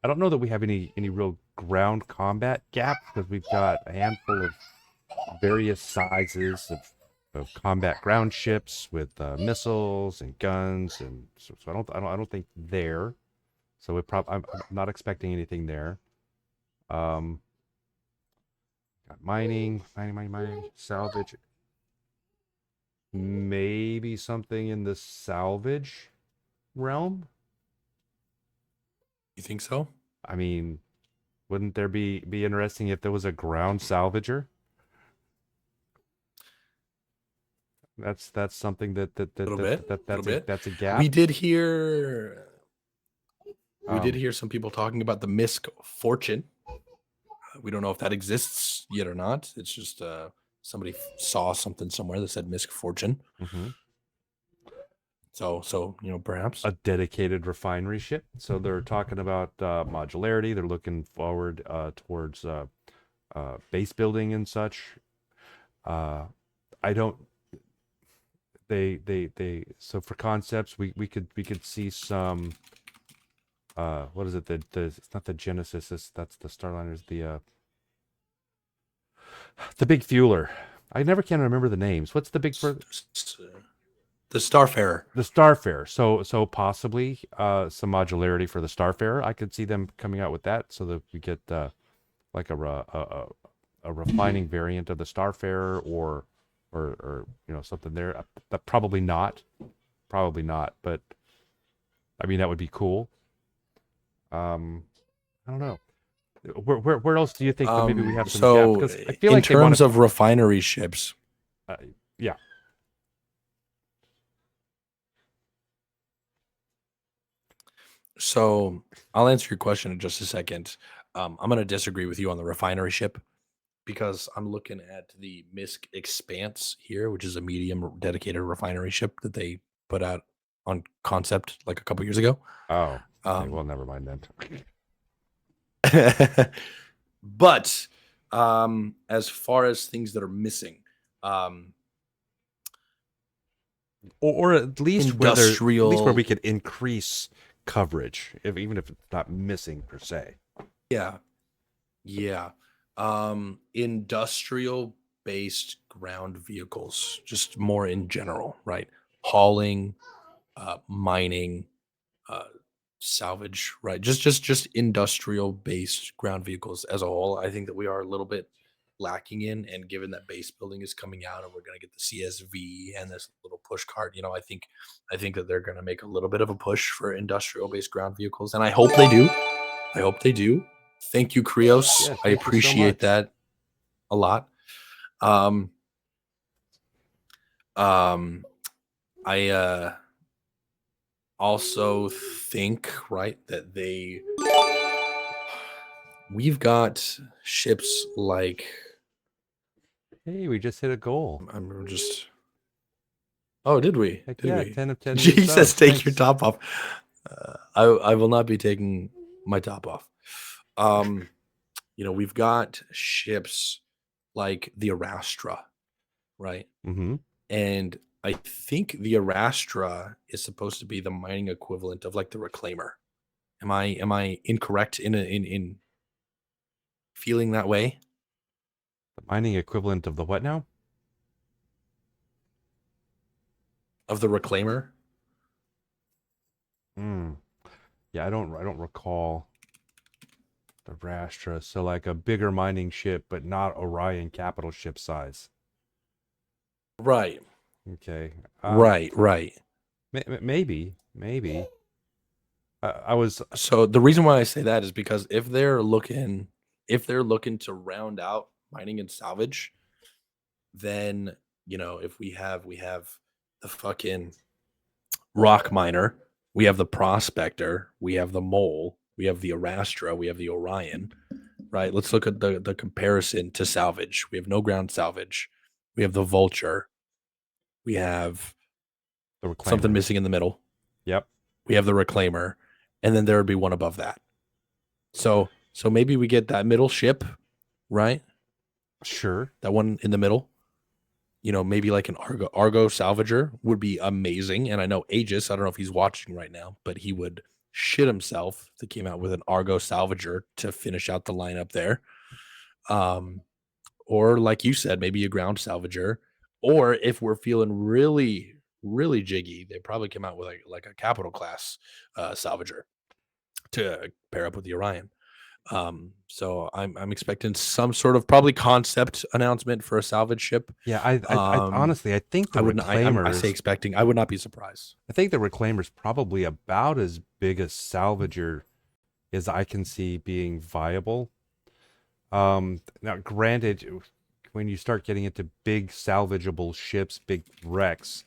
don't know that we have any real ground combat gaps because we've got a handful of various sizes of combat ground ships with missiles and guns, and so I don't think there. So I'm not expecting anything there. Um, got mining, salvage. Maybe something in the salvage realm. You think so? I mean, wouldn't there be interesting if there was a ground salvager? That's something A little bit, a little bit. that's a We gap. did hear we did Um, hear some people talking about the Misk Fortune. We don't know if that exists yet or not. It's just somebody saw something somewhere that said Misk Fortune. mhm. So perhaps. A dedicated refinery ship. So they're talking about modularity. They're looking forward towards base building and such. Uh, I don't. They. So for concepts, we could see some. What is it? It's not the Genesis. That's the Starliners. The big fueler. I never can remember the names. What's the big for The Starfarer. the Starfarer? So possibly some modularity for the Starfarer. I could see them coming out with that so that we get like a refining variant of the Starfarer or something there. Probably not. Probably not. But I mean that would be cool. I don't know. Where else do you think that maybe we have some gaps? So Because I feel in like they want terms to. of refinery ships, Yeah. so I'll answer your question in just a second. I'm going to disagree with you on the refinery ship because I'm looking at the Misk Expanse here, which is a medium dedicated refinery ship that they put out on concept like a couple years ago. Oh, okay. Well, never mind then. But as far as things that are missing, Or at least industrial, where we could increase coverage, even if it's not missing per se. yeah, yeah, industrial based ground vehicles, just more in general, right? Hauling, mining, uh, salvage, right? Just industrial based ground vehicles as a whole. I think that we are a little bit lacking in, and given that base building is coming out and we're going to get the CSV and this little push cart, I think that they're going to make a little bit of a push for industrial based ground vehicles, and I hope they do. I hope they do. Thank you, Krios. Yeah, I thank you so appreciate much. that a lot. Um, um, I also think, right, that we've got ships like Hey, we just hit a goal. I'm just. Oh, did we? Heck Did yeah, we? 10 of 10 new Jesus, subs. take your Thanks. top off. I will not be taking my top off. Um, we've got ships like the Arastra, right? Mm-hmm. And I think the Arastra is supposed to be the mining equivalent of like the Reclaimer. Am I incorrect in feeling that way? The mining equivalent of the what now? Of the Reclaimer? Hmm. Yeah, I don't recall the Rastra. So like a bigger mining ship, but not Orion capital ship size. Right. Okay. Right. Maybe. I was. So the reason why I say that is because if they're looking to round out mining and salvage, then if we have the fucking rock miner, we have the prospector, we have the mole, we have the Arastra, we have the Orion, right? Let's look at the comparison to salvage. We have no ground salvage. We have the vulture. We have The something Reclaimer. missing in the middle. Yep. We have the reclaimer, and then there would be one above that. So maybe we get that middle ship, right? Sure. That one in the middle. Maybe like an Argo salvager would be amazing. And I know Aegis, I don't know if he's watching right now, but he would shit himself if they came out with an Argo salvager to finish out the lineup there. Um, or like you said, maybe a ground salvager. Or if we're feeling really, really jiggy, they probably come out with like a capital class salvager to pair up with the Orion. So I'm expecting some sort of probably concept announcement for a salvage ship. Yeah. I honestly, I think the I wouldn't. I say Reclaimers. expecting. I would not be surprised. I think the Reclaimer's probably about as big a salvager as I can see being viable. Now, granted, when you start getting into big salvageable ships, big wrecks,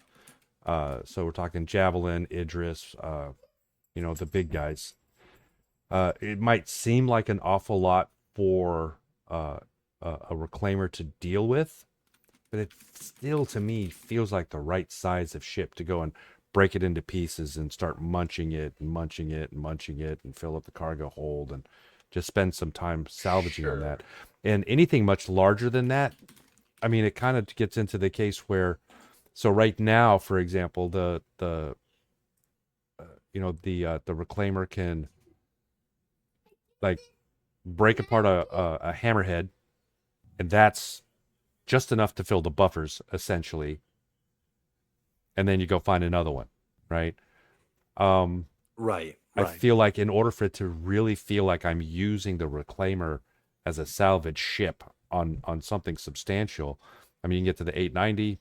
so we're talking Javelin, Idris, the big guys. It might seem like an awful lot for a reclaimer to deal with, but it still, to me, feels like the right size of ship to go and break it into pieces and start munching it and munching it and munching it and fill up the cargo hold and just spend some time salvaging on that. And anything much larger than that, I mean, it kind of gets into the case where, so right now, for example, the reclaimer can like break apart a hammerhead, and that's just enough to fill the buffers essentially, and then you go find another one, right? Um, Right. I Right. feel like in order for it to really feel like I'm using the reclaimer as a salvage ship on something substantial, I mean, you can get to the 890,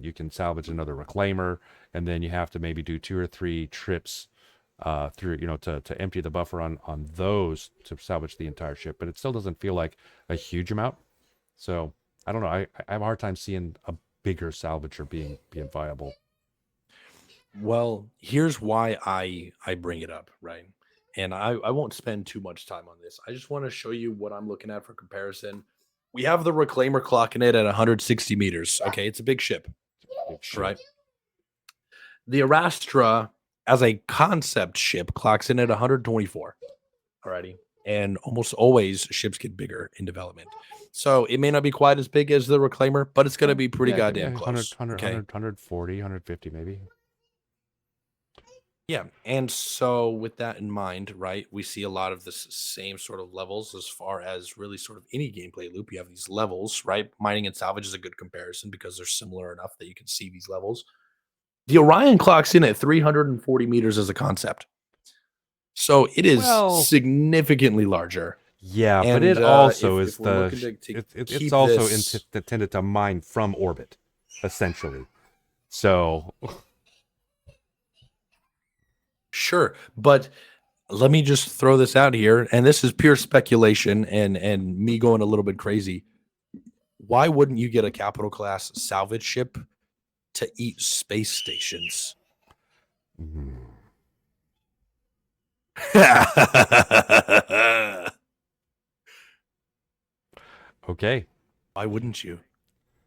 you can salvage another reclaimer, and then you have to maybe do 2 or 3 trips through, to empty the buffer on those to salvage the entire ship. But it still doesn't feel like a huge amount. So I don't know. I have a hard time seeing a bigger salvager being viable. Well, here's why I bring it up, right? And I won't spend too much time on this. I just want to show you what I'm looking at for comparison. We have the reclaimer clocking it at 160 meters. Okay, it's a big ship, Big ship. right? The Arastra, as a concept ship, clocks in at 124. Alrighty. And almost always ships get bigger in development. So it may not be quite as big as the Reclaimer, but it's going to be pretty Yeah, goddamn 100, close. 100, Okay. 100, 140, 150 maybe. Yeah. And so with that in mind, right, we see a lot of this same sort of levels as far as really sort of any gameplay loop. You have these levels, right? Mining and salvage is a good comparison because they're similar enough that you can see these levels. The Orion clocks in at 340 meters as a concept. So it is Well, significantly larger. yeah, but And it also if is we're looking to it's keep also this, intended to mine from orbit, essentially. So sure, but let me just throw this out here, and this is pure speculation and me going a little bit crazy. Why wouldn't you get a capital class salvage ship to eat space stations? okay. Why wouldn't you?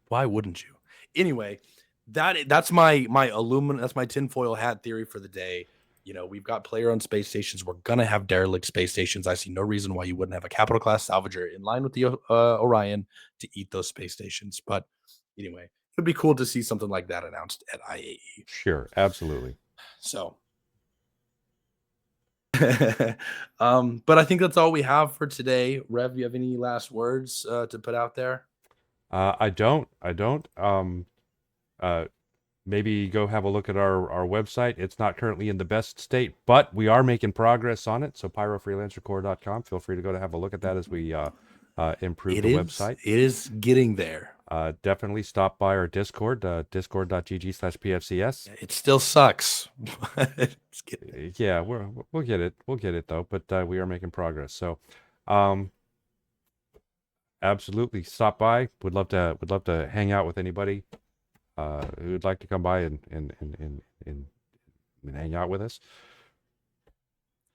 Why wouldn't you? Anyway, that's my aluminum. That's my tinfoil hat theory for the day. You know, we've got player-owned space stations. We're gonna have derelict space stations. I see no reason why you wouldn't have a capital class salvager in line with the Orion to eat those space stations. But anyway, it would be cool to see something like that announced at IAE. Sure, absolutely. So, but I think that's all we have for today. Rev, you have any last words to put out there? I don't. Maybe go have a look at our website. It's not currently in the best state, but we are making progress on it. So pyrofreelancercore.com. Feel free to go to have a look at that as we improve the website. It is getting there. Definitely stop by our Discord, discord.gg/pfcs. It still sucks. Yeah, we'll get it. We'll get it though, but we are making progress. So, absolutely stop by. Would love to hang out with anybody who'd like to come by and hang out with us.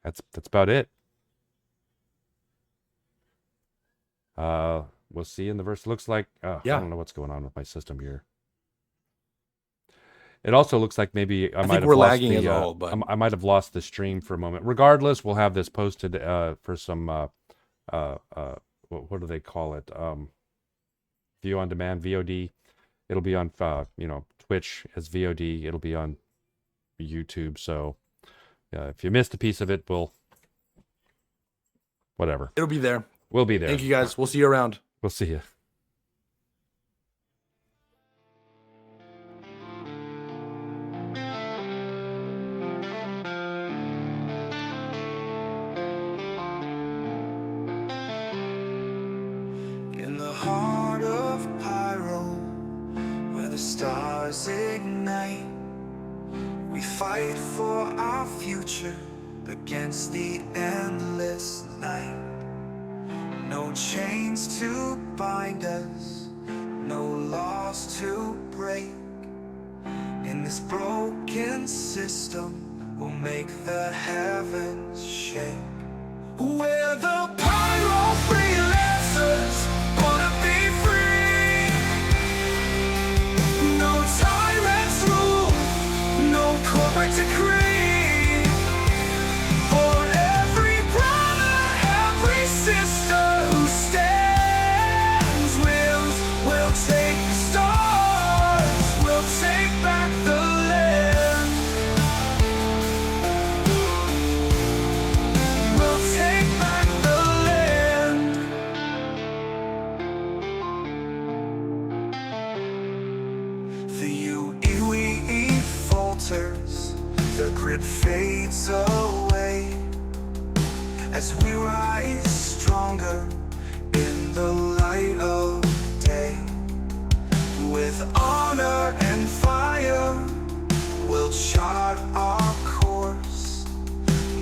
That's about it. We'll see you in the verse. Looks like I don't know what's going on with my system here. It also looks like maybe I might have lost lagging as a whole, but I might have lost the stream for a moment. Regardless, we'll have this posted for some what do they call it? View on demand, VOD. It'll be on Twitch as VOD. It'll be on YouTube. So if you missed a piece of it, whatever. It'll be there. We'll be there. Thank you guys. We'll see you around. We'll see you. In the heart of Pyro, where the stars ignite, we fight for our future against the endless night. No chains to bind us, no laws to break. In this broken system, we'll make the heavens shake. We're the Pyro Freelancers, wanna be free. No tyrants rule, no corporate decree. For every brother, every sister who stands, we'll take the stars, we'll take back the land. We'll take back the land. The UE falters, the grid fades away as we rise stronger in the light of day. With honor and fire, we'll chart our course.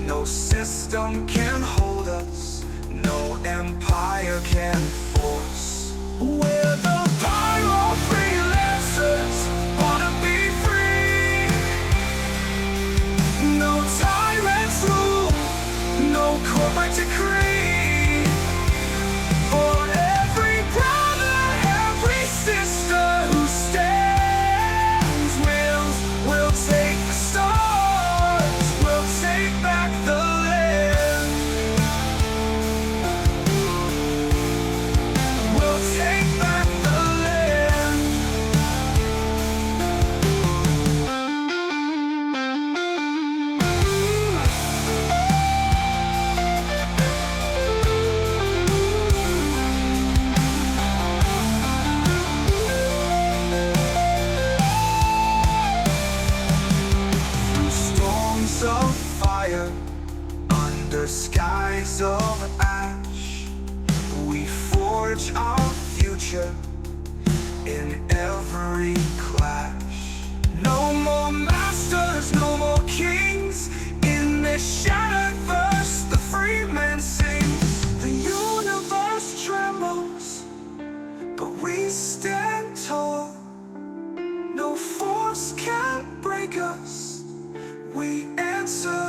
No system can hold us, no empire can force. We're the Pyro Freelancers, wanna be free. No tyrants rule, no corporate decree. For every brother, every sister who stands, we'll take the forge our future in every clash. No more masters, no more kings. In this shattered verse, the free man sings. The universe trembles, but we stand tall. No force can break us. We answer